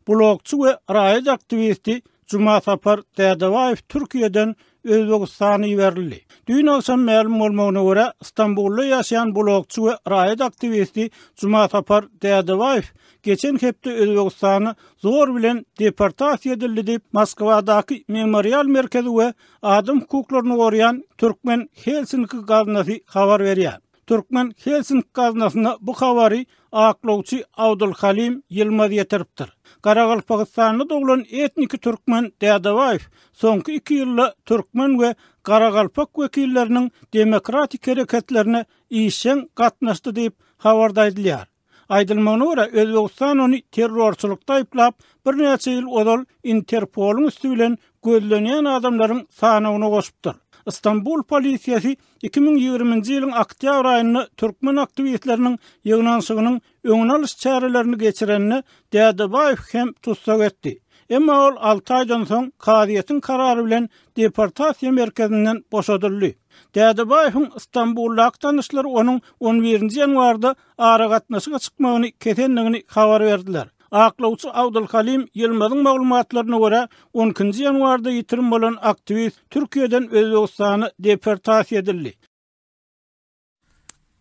Blogçu ve raýat aktivisti Cuma Sapar Dädebaýew Türkiýeden Özbegistana ýerildi. Dün akşam ma'lum bolmagyna görä İstanbulda ýaşaýan blogçu we raýat aktivisti Cuma Sapar Dädebaýew geçen hepde Özbegistany zor bilen deportasiýa edildi diýip Moskwadaky Memorial merkezi we adam hukuklaryny goraýan Türkmen Helsinki gaznasy habar berýär. Türkmen Helsinki gaznasyna bu habary aklawçy Abdulhalim Yılmaz ýetiripdir. Garagalpakistanly doglan etniki Türkmen Dädebaýew soňky 2 ýylda Türkmen we Garagalpak wekilleriniň demokratik hereketlerine işen gatnaşdy diýip habarda edilýär. Aýdylmagyna görä Özbegistan ony terrorçylykda aýplap bir neçe ýyl odal Interpoluň üstü bilen gözlenýän adamlaryň sanawyna goşupdyr. İstanbul polisiýasy 2020-nji ýylyň oktýabr aýyny Türkmen aktivistleriniň ýygnanşygynyň öňüne alyş çarelerini geçirenini Dädebaýew hem tutsak etdi. Emma ol 6 aýdan soň kaziýetiň karary bilen deportasiýa merkezinden boşadyldy. Dädebaýewiň İstanbulda tanışlary onuň 11-nji ýanwarda ara gatnaşyga çykmagyny kesenligini habar berdiler. Aklawçy Abdulhalim Yılmazyň maglumatlaryna görä 12-nji ýanwarda ýitirim bolan aktivist Türkiýeden Özbegistana deportasiýa edildi.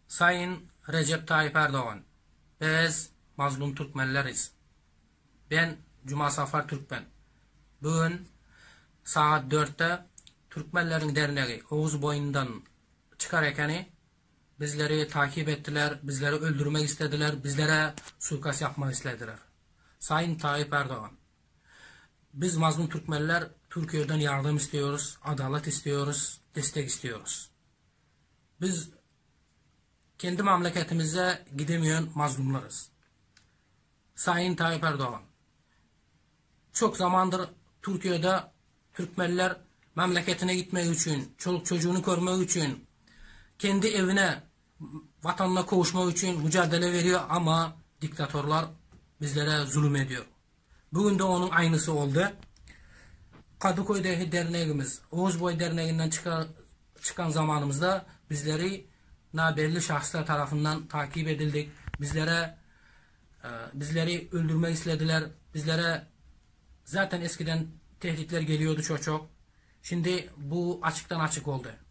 Sayın Recep Tayyip Erdoğan, biz mazlum Türkmenleriz. Ben Cuma Safar Türkmen. Bugün saat 4'te Türkmenlerin derneği Oğuz boyundan çıkar ekeni bizleri takip ettiler, bizleri öldürmek istediler, bizlere suikast yapmak istediler. Sayın Tayyip Erdoğan, biz mazlum Türkmenler Türkiye'den yardım istiyoruz, adalet istiyoruz, destek istiyoruz. Biz kendi memleketimize gidemeyen mazlumlarız. Sayın Tayyip Erdoğan, çok zamandır Türkiye'de Türkmenler memleketine gitmek için, çoluk çocuğunu görmek için, kendi evine, vatanına kavuşmak için mücadele veriyor ama diktatörler bizlere zulüm ediyor. Bugün de onun aynısı oldu. Kadıköy'deki derneğimiz, Oğuzboy Derneği'nden çıkan zamanımızda bizleri belli şahıslar tarafından takip edildik. Bizleri öldürmek istediler. Bizlere zaten eskiden tehditler geliyordu çok. Şimdi bu açıktan açık oldu.